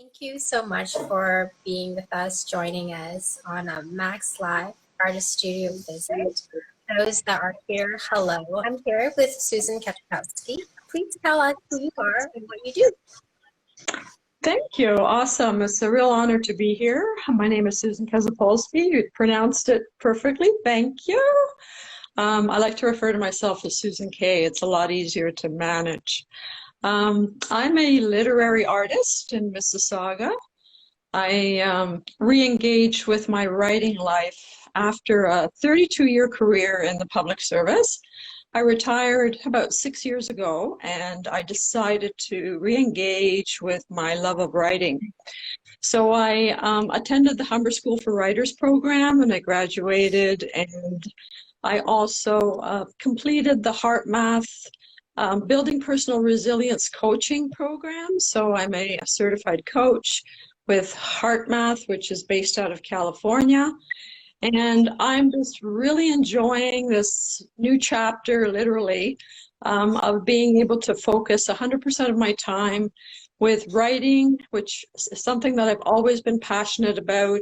Thank you so much for being with us, joining us on a Max Live Artist Studio visit. Those that are here, hello. I'm here with Susan Ksiezopolski. Please tell us who you are and what you do. Thank you. Awesome. It's a real honor to be here. My name is Susan Ksiezopolski. You pronounced it perfectly. Thank you. I like to refer to myself as Susan K. It's a lot easier to manage. I'm a literary artist in Mississauga. I re-engaged with my writing life after a 32-year career in the public service. I retired about 6 years ago, and I decided to re-engage with my love of writing. So I attended the Humber School for Writers program, and I graduated, and I also completed the HeartMath Building Personal Resilience coaching program. So I'm a certified coach with HeartMath, which is based out of California. And I'm just really enjoying this new chapter, literally, of being able to focus 100% of my time with writing, which is something that I've always been passionate about,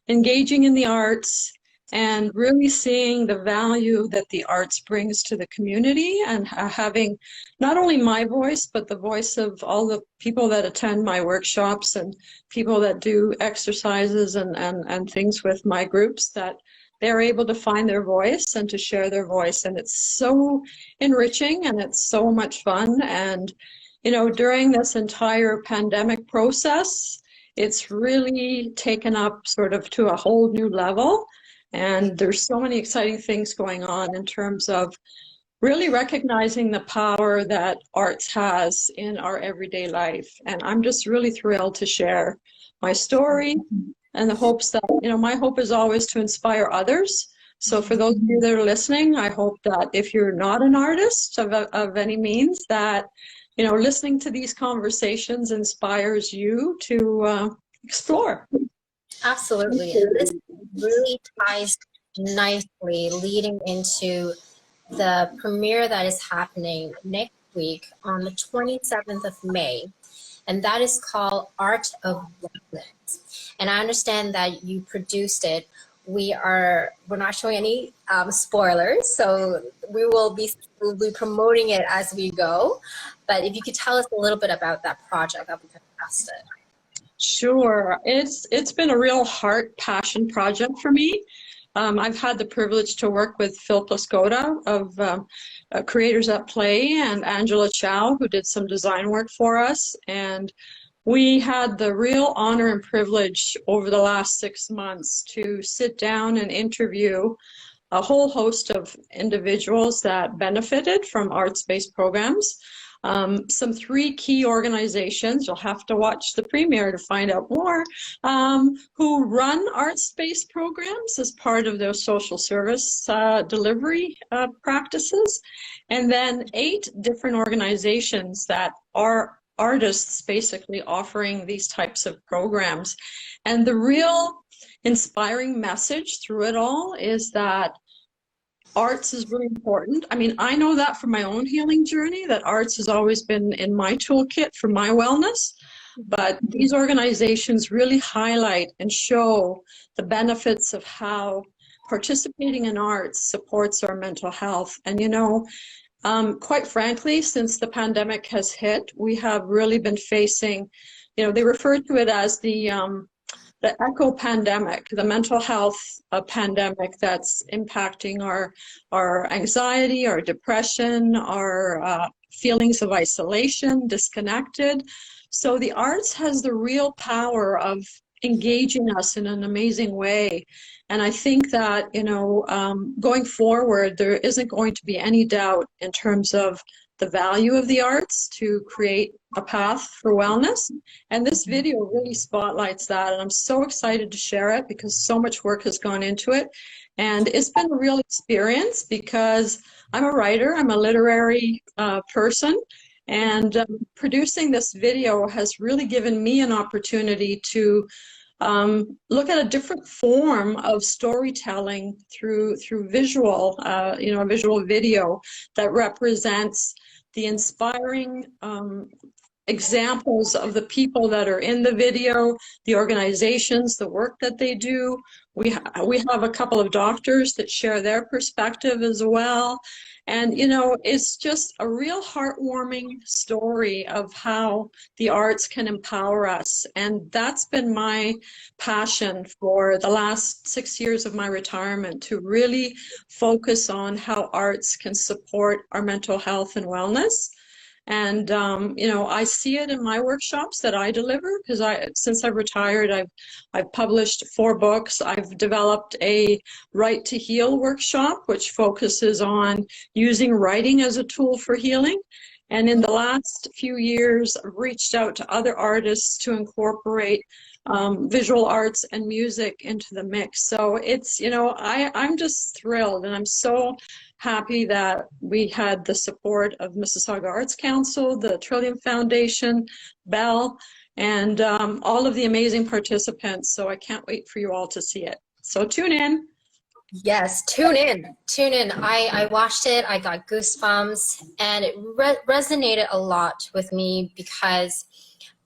engaging in the arts, and really seeing the value that the arts brings to the community, and having not only my voice, but the voice of all the people that attend my workshops and people that do exercises and things with my groups, that they're able to find their voice and to share their voice. And it's so enriching and it's so much fun. And, you know, during this entire pandemic process, it's really taken up sort of to a whole new level. And there's so many exciting things going on in terms of really recognizing the power that arts has in our everyday life. And I'm just really thrilled to share my story, and the hopes that, you know, my hope is always to inspire others. So for those of you that are listening, I hope that if you're not an artist of any means, that, you know, listening to these conversations inspires you to explore. Absolutely. And this really ties nicely leading into the premiere that is happening next week on the 27th of May. And that is called Art of Wetlands. And I understand that you produced it. We're not showing any spoilers, so we'll be promoting it as we go. But if you could tell us a little bit about that project, that would be fantastic. Sure. It's been a real heart passion project for me. I've had the privilege to work with Phil Plaskota of Creators at Play, and Angela Chow, who did some design work for us. And we had the real honor and privilege over the last 6 months to sit down and interview a whole host of individuals that benefited from arts-based programs. Some 3 key organizations, you'll have to watch the premiere to find out more, who run arts-based programs as part of their social service delivery practices, and then 8 different organizations that are artists basically offering these types of programs. And the real inspiring message through it all is that arts is really important. I mean, I know that from my own healing journey, that arts has always been in my toolkit for my wellness, but these organizations really highlight and show the benefits of how participating in arts supports our mental health. And, you know, quite frankly, since the pandemic has hit, we have really been facing, you know, they refer to it as the echo pandemic, the mental health pandemic that's impacting our anxiety, our depression, our feelings of isolation, disconnected. So the arts has the real power of engaging us in an amazing way. And I think that, you know, going forward, there isn't going to be any doubt in terms of the value of the arts to create a path for wellness. And this video really spotlights that. And I'm so excited to share it because so much work has gone into it. And it's been a real experience because I'm a writer, I'm a literary person. And producing this video has really given me an opportunity to look at a different form of storytelling through visual, you know, a visual video that represents the inspiring examples of the people that are in the video, the organizations, the work that they do. We have a couple of doctors that share their perspective as well. And, you know, it's just a real heartwarming story of how the arts can empower us. And that's been my passion for the last 6 years of my retirement, to really focus on how arts can support our mental health and wellness. And you know, I see it in my workshops that I deliver, because since I've retired, I've published 4 books. I've developed a Write to Heal workshop, which focuses on using writing as a tool for healing. And in the last few years, I've reached out to other artists to incorporate visual arts and music into the mix. So it's, you know, I'm just thrilled, and I'm so happy that we had the support of Mississauga Arts Council, the Trillium Foundation, Bell, and all of the amazing participants. So I can't wait for you all to see it. So tune in. Yes, tune in, tune in. I watched it, I got goosebumps, and it resonated a lot with me because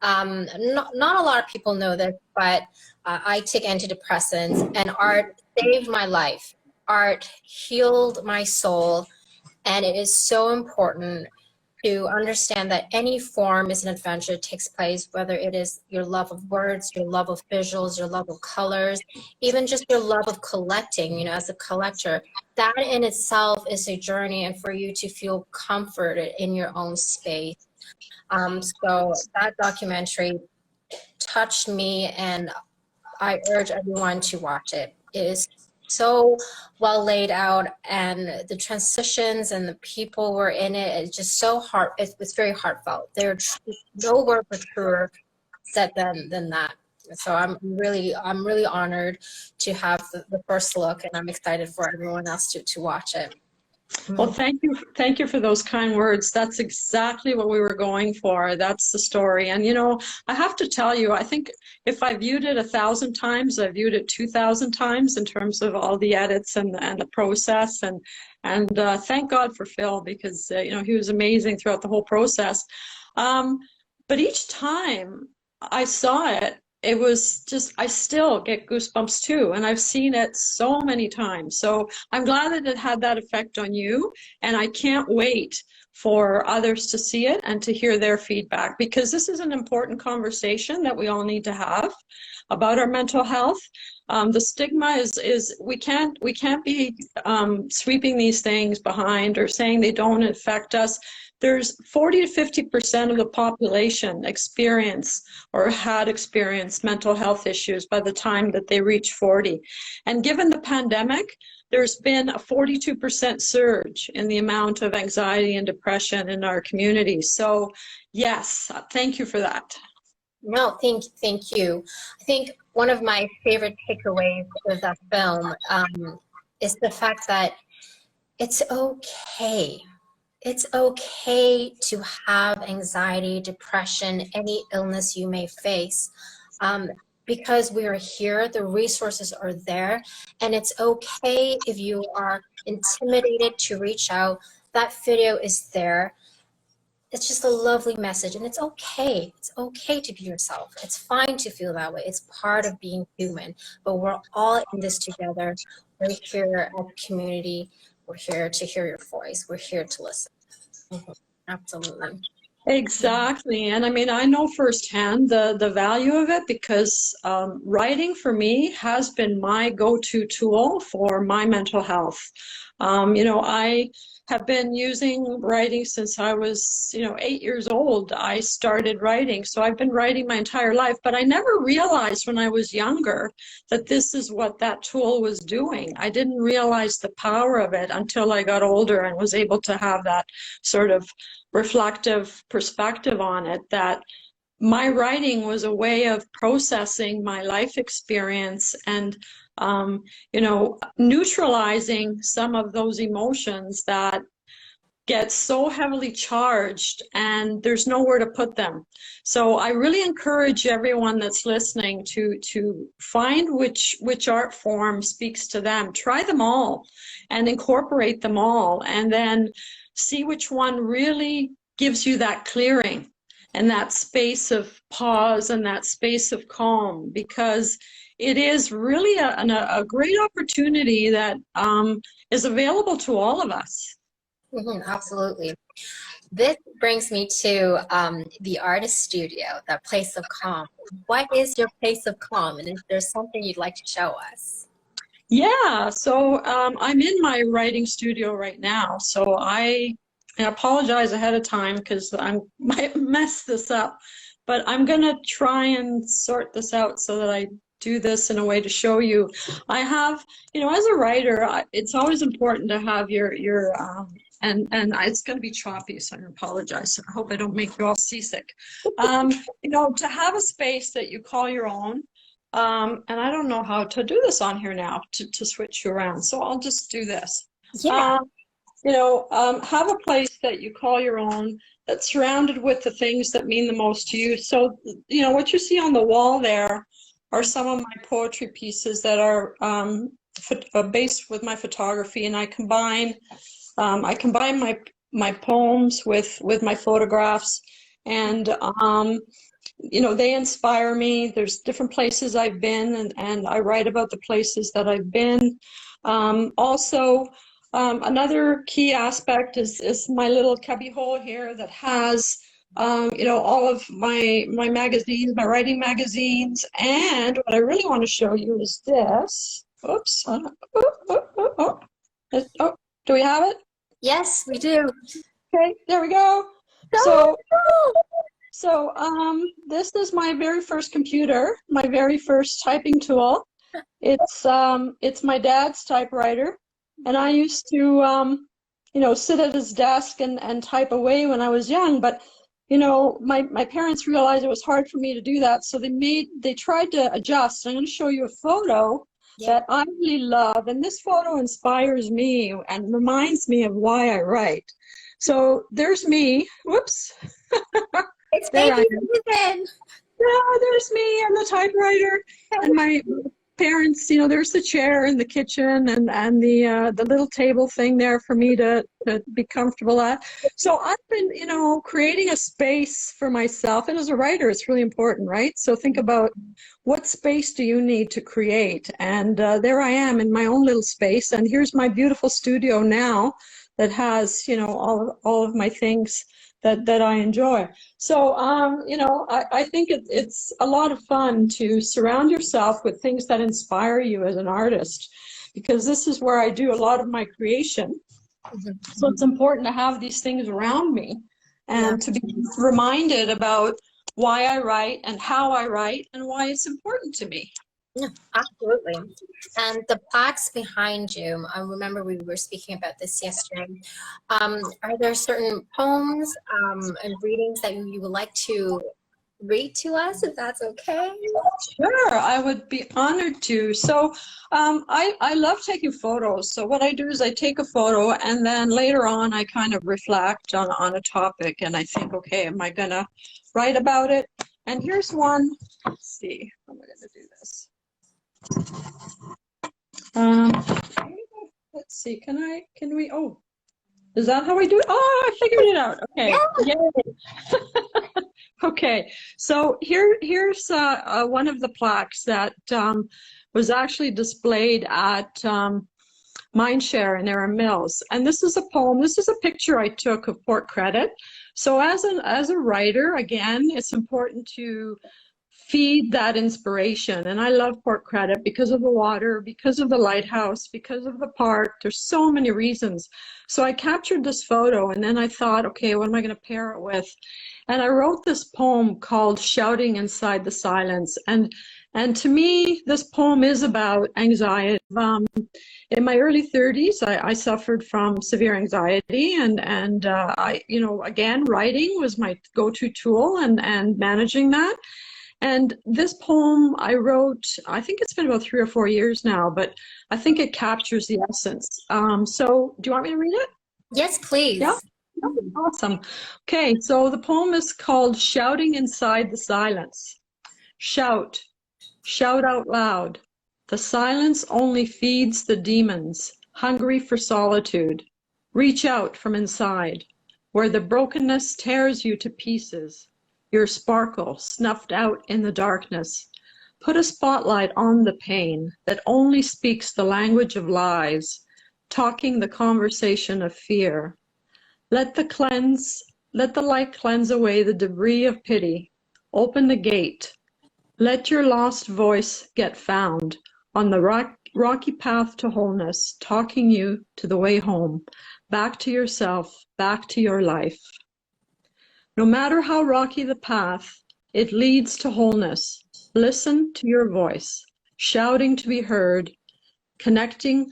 not a lot of people know this, but I take antidepressants, and art saved my life. Art healed my soul, and it is so important to understand that any form is an adventure. It takes place, whether it is your love of words, your love of visuals, your love of colors, even just your love of collecting, you know, as a collector. That in itself is a journey, and for you to feel comforted in your own space. So that documentary touched me, and I urge everyone to watch it. It is so well laid out, and the transitions and the people were in it. It's just so it's very heartfelt. There's no word was truer said than that. So I'm really honored to have the first look, and I'm excited for everyone else to watch it. Well, thank you for those kind words. That's exactly what we were going for. That's the story. And, you know, I have to tell you, I think if I viewed it 1,000 times, I viewed it 2,000 times in terms of all the edits and the process. And thank God for Phil, because, you know, he was amazing throughout the whole process. But each time I saw it, it was just, I still get goosebumps too. And I've seen it so many times. So I'm glad that it had that effect on you. And I can't wait for others to see it and to hear their feedback, because this is an important conversation that we all need to have about our mental health. The stigma is we can't be sweeping these things behind or saying they don't affect us. There's 40 to 50% of the population experience or had experienced mental health issues by the time that they reach 40. And given the pandemic, there's been a 42% surge in the amount of anxiety and depression in our community. So yes, thank you for that. No, thank you. I think one of my favorite takeaways of that film is the fact that it's okay. It's okay to have anxiety, depression, any illness you may face, because we are here, the resources are there, and it's okay if you are intimidated to reach out. That video is there. It's just a lovely message, and it's okay. It's okay to be yourself. It's fine to feel that way. It's part of being human, but we're all in this together. We're here as a community. We're here to hear your voice. We're here to listen. Absolutely. Exactly. And I mean, I know firsthand the value of it, because writing for me has been my go-to tool for my mental health. You know, I have been using writing since I was, 8 years old. I started writing. So I've been writing my entire life, but I never realized when I was younger that this is what that tool was doing. I didn't realize the power of it until I got older and was able to have that sort of reflective perspective on it, that my writing was a way of processing my life experience and neutralizing some of those emotions that get so heavily charged and there's nowhere to put them. So I really encourage everyone that's listening to find which art form speaks to them. Try them all and incorporate them all, and then see which one really gives you that clearing. and that space of pause and that space of calm, because it is really a great opportunity that is available to all of us. Absolutely. This brings me to the artist studio, that place of calm. What is your place of calm, and is there something you'd like to show us? Yeah, so I'm in my writing studio right now, so I apologize ahead of time because I might mess this up, but I'm gonna try and sort this out so that I do this in a way to show you. I have, as a writer, it's always important to have your and it's going to be choppy, so I apologize. I hope I don't make you all seasick. To have a space that you call your own. And I don't know how to do this on here now to switch you around, so I'll just do this. Yeah. Have a place that you call your own, that's surrounded with the things that mean the most to you. So, what you see on the wall there are some of my poetry pieces that are based with my photography, and I combine my poems with my photographs, and they inspire me. There's different places I've been, and I write about the places that I've been. Also, another key aspect is my little cubbyhole here that has all of my magazines, my writing magazines. And what I really want to show you is this. Oops. Do we have it? Yes, we do. Okay, there we go. So this is my very first computer, my very first typing tool. It's my dad's typewriter, and I used to sit at his desk and type away when I was young. But my parents realized it was hard for me to do that, so they tried to adjust. I'm going to show you a photo that I really love, and this photo inspires me and reminds me of why I write. So there's me. Whoops. It's baby Susan. Yeah, there's me and the typewriter, and my parents. There's the chair in the kitchen, and the little table thing there for me to be comfortable at. So I've been, creating a space for myself, and as a writer, it's really important, right? So think about what space do you need to create, and there I am in my own little space, and here's my beautiful studio now that has, all of my things that I enjoy. So, I think it's a lot of fun to surround yourself with things that inspire you as an artist, because this is where I do a lot of my creation. So it's important to have these things around me and to be reminded about why I write and how I write and why it's important to me. Yeah, absolutely. And the plaques behind you, I remember we were speaking about this yesterday. Are there certain poems and readings that you would like to read to us, if that's okay? Sure, I would be honored to. So I love taking photos. So what I do is I take a photo, and then later on I kind of reflect on a topic, and I think, okay, am I going to write about it? And here's one. Let's see, how am I going to do this? Let's see, can we, is that how we do it? Oh, I figured it out. Okay. Yay. Okay, so here's one of the plaques that was actually displayed at Mindshare in Erin Mills. And this is a poem, this is a picture I took of Port Credit. So as a writer, again, it's important to feed that inspiration. And I love Port Credit because of the water, because of the lighthouse, because of the park. There's so many reasons. So I captured this photo, and then I thought, okay, what am I going to pair it with? And I wrote this poem called Shouting Inside the Silence. And to me, this poem is about anxiety. In my early 30s, I suffered from severe anxiety, and I, again, writing was my go-to tool, and managing that. And this poem I wrote, I think it's been about 3 or 4 years now, but I think it captures the essence. So do you want me to read it? Yes, please. Yeah. Awesome. Okay, so the poem is called Shouting Inside the Silence. Shout, shout out loud. The silence only feeds the demons, hungry for solitude. Reach out from inside, where the brokenness tears you to pieces. your sparkle snuffed out in the darkness. Put a spotlight on the pain that only speaks the language of lies, talking the conversation of fear. Let the light cleanse away the debris of pity. Open the gate. Let your lost voice get found on the rocky path to wholeness, talking you to the way home, back to yourself, back to your life. No matter how rocky the path, it leads to wholeness. Listen to your voice, shouting to be heard,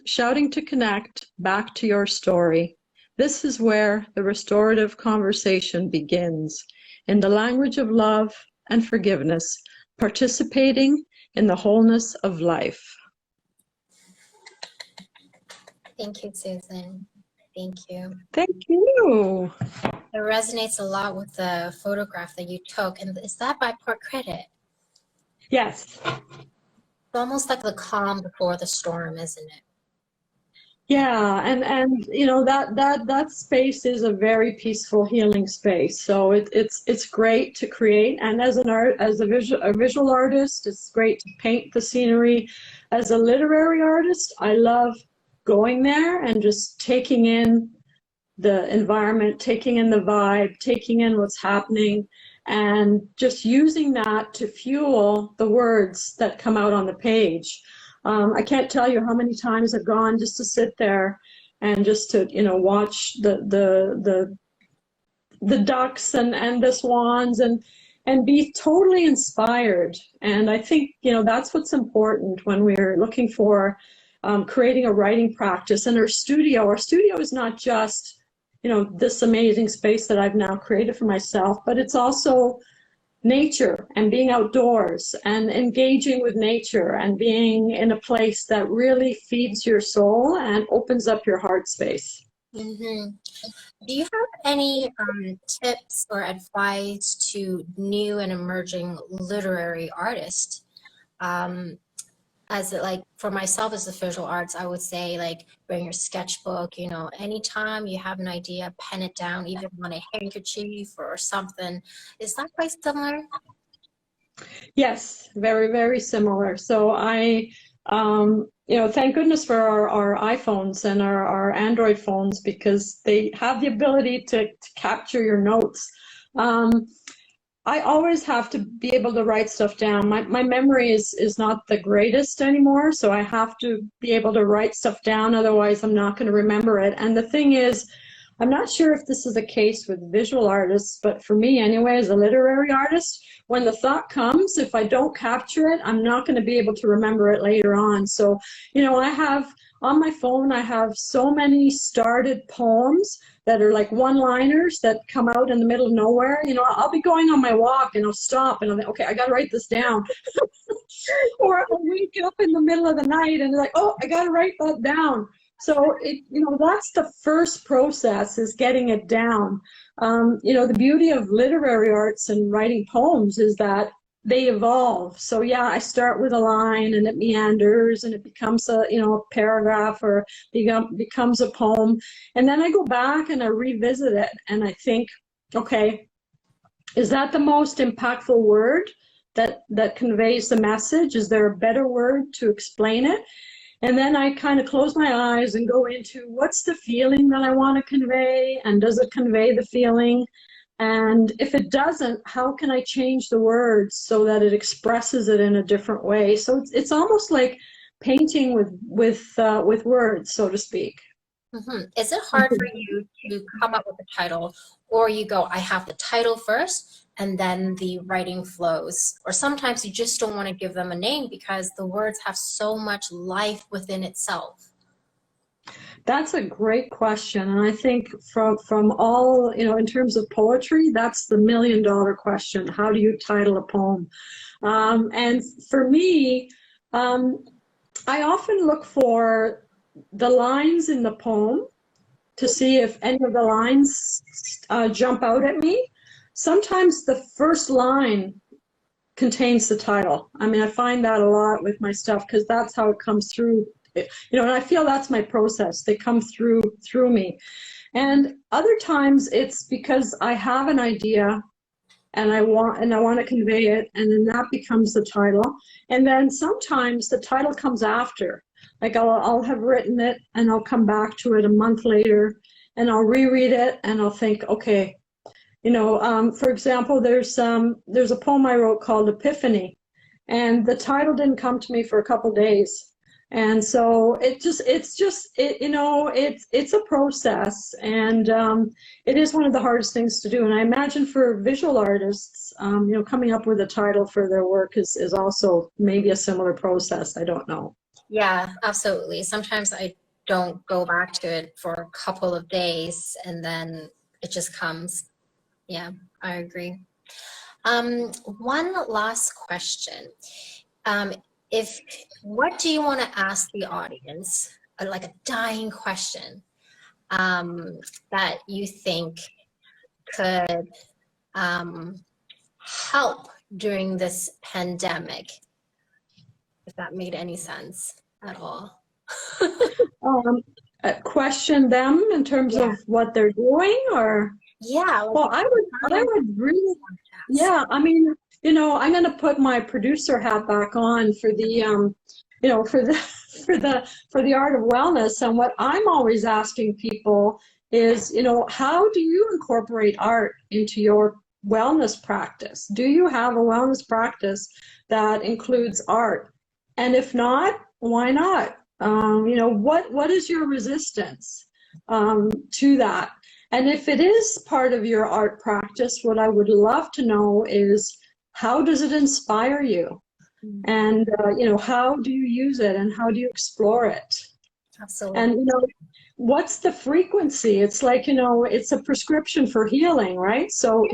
shouting to connect back to your story. This is where the restorative conversation begins, in the language of love and forgiveness, participating in the wholeness of life. Thank you, Susan. Thank you. Thank you. It resonates a lot with the photograph that you took. And is that by portrait? Yes. It's almost like the calm before the storm, isn't it? Yeah, and you know that space is a very peaceful, healing space. So it's great to create, and as a visual artist, it's great to paint the scenery. As a literary artist, I love going there and just taking in the environment, taking in the vibe, taking in what's happening, and just using that to fuel the words that come out on the page. I can't tell you how many times I've gone just to sit there and just to, you know, watch the ducks and the swans and be totally inspired. And I think, you know, that's what's important when we're looking for creating a writing practice. And our studio is not just, you know, this amazing space that I've now created for myself, but it's also nature and being outdoors and engaging with nature and being in a place that really feeds your soul and opens up your heart space. Mm-hmm. Do you have any tips or advice to new and emerging literary artists? As like for myself as a visual arts, I would say like bring your sketchbook, you know, anytime you have an idea, pen it down, even on a handkerchief or something. Is that quite similar? Yes, very, very similar. So I, you know, thank goodness for our iPhones and our Android phones, because they have the ability to capture your notes. I always have to be able to write stuff down. My memory is not the greatest anymore, so I have to be able to write stuff down, otherwise I'm not going to remember it. And the thing is, I'm not sure if this is the case with visual artists, but for me anyway, as a literary artist, when the thought comes, if I don't capture it, I'm not going to be able to remember it later on. So, you know, I have on my phone, I have so many started poems that are like one-liners that come out in the middle of nowhere. You know, I'll be going on my walk and I'll stop and I'll think, okay, I got to write this down. Or I'll wake up in the middle of the night and like, oh, I got to write that down. So it, you know, that's the first process, is getting it down. You know, the beauty of literary arts and writing poems is that they evolve. So yeah, I start with a line and it meanders and it becomes a, you know, a paragraph or becomes a poem. And then I go back and I revisit it and I think, okay, is that the most impactful word that conveys the message? Is there a better word to explain it? And then I kind of close my eyes and go into what's the feeling that I want to convey, and does it convey the feeling? And if it doesn't, how can I change the words so that it expresses it in a different way? So it's almost like painting with words, so to speak. Mm-hmm. Is it hard for you to come up with a title, or you go, I have the title first and then the writing flows? Or sometimes you just don't want to give them a name because the words have so much life within itself. That's a great question, and I think from all, you know, in terms of poetry, that's the $1 million question. How do you title a poem? And for me, I often look for the lines in the poem to see if any of the lines jump out at me. Sometimes the first line contains the title. I mean, I find that a lot with my stuff because that's how it comes through. You know, and I feel that's my process. They come through me. And other times it's because I have an idea and I want to convey it, and then that becomes the title. And then sometimes the title comes after. Like I'll have written it and I'll come back to it a month later and I'll reread it and I'll think, okay, for example, there's a poem I wrote called Epiphany, and the title didn't come to me for a couple days. And so it's a process, and it is one of the hardest things to do. And I imagine for visual artists, coming up with a title for their work is also maybe a similar process. I don't know. Yeah, absolutely. Sometimes I don't go back to it for a couple of days and then it just comes. Yeah, I agree. One last question. What do you want to ask the audience, like a dying question, that you think could help during this pandemic? If that made any sense at all. Question them in terms of what they're doing, or well, I would really, I mean, I'm going to put my producer hat back on for the for the art of wellness. And what I'm always asking people is, how do you incorporate art into your wellness practice? Do you have a wellness practice that includes art? And if not, why not? What is your resistance to that? And if it is part of your art practice, what I would love to know is, how does it inspire you? And, how do you use it and how do you explore it? Absolutely. And, what's the frequency? It's like, it's a prescription for healing, right? So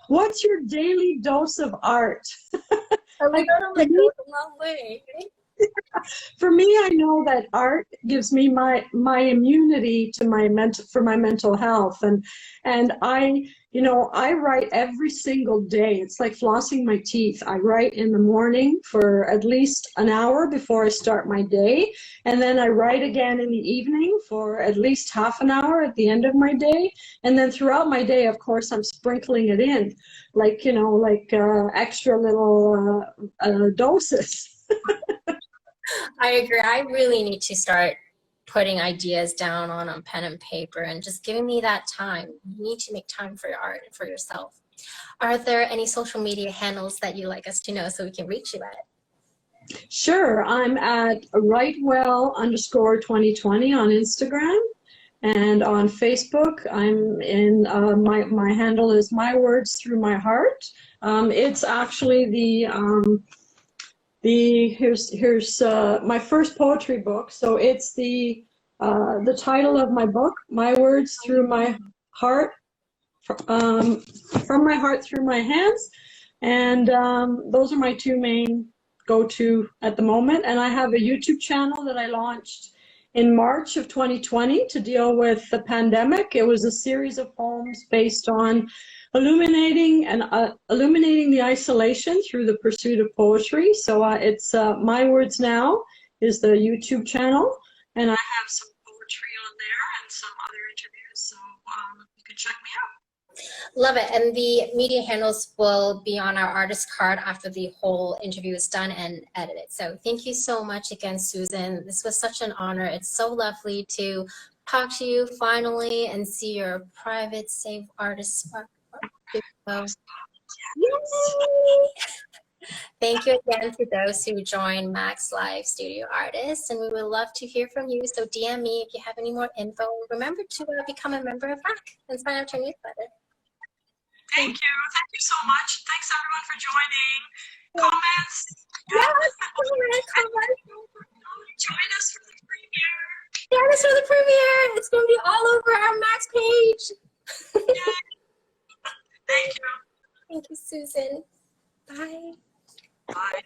what's your daily dose of art? Like, a long way. For me, I know that art gives me my immunity to for my mental health, and I write every single day. It's like flossing my teeth. I write in the morning for at least an hour before I start my day, and then I write again in the evening for at least half an hour at the end of my day, and then throughout my day, of course, I'm sprinkling it in, like extra little doses. I agree. I really need to start putting ideas down on pen and paper and just giving me that time. You need to make time for your art and for yourself. Are there any social media handles that you'd like us to know so we can reach you at? Sure. I'm at WriteWell _2020 on Instagram, and on Facebook, I'm in, my handle is My Words Through My Heart. It's actually here's my first poetry book. So it's the title of my book, My Words Through My Heart, from my heart through my hands. And those are my two main go-to at the moment. And I have a YouTube channel that I launched in March of 2020 to deal with the pandemic. It was a series of poems based on illuminating the isolation through the pursuit of poetry. So it's My Words Now is the YouTube channel, and I have some poetry on there and some other interviews, so you can check me out. Love it. And the media handles will be on our artist card after the whole interview is done and edited. So thank you so much again, Susan. This was such an honor. It's so lovely to talk to you finally and see your private, safe artist spot. Yes. Thank you again to those who joined Max Live Studio Artists, and we would love to hear from you. So DM me if you have any more info. Remember to become a member of MAC and sign up to our newsletter. Thank you so much. Thanks everyone for joining. Comments. Yes, comments. Join us for the premiere. Join us for the premiere. It's going to be all over our Max page. Thank you. Thank you, Susan. Bye. Bye.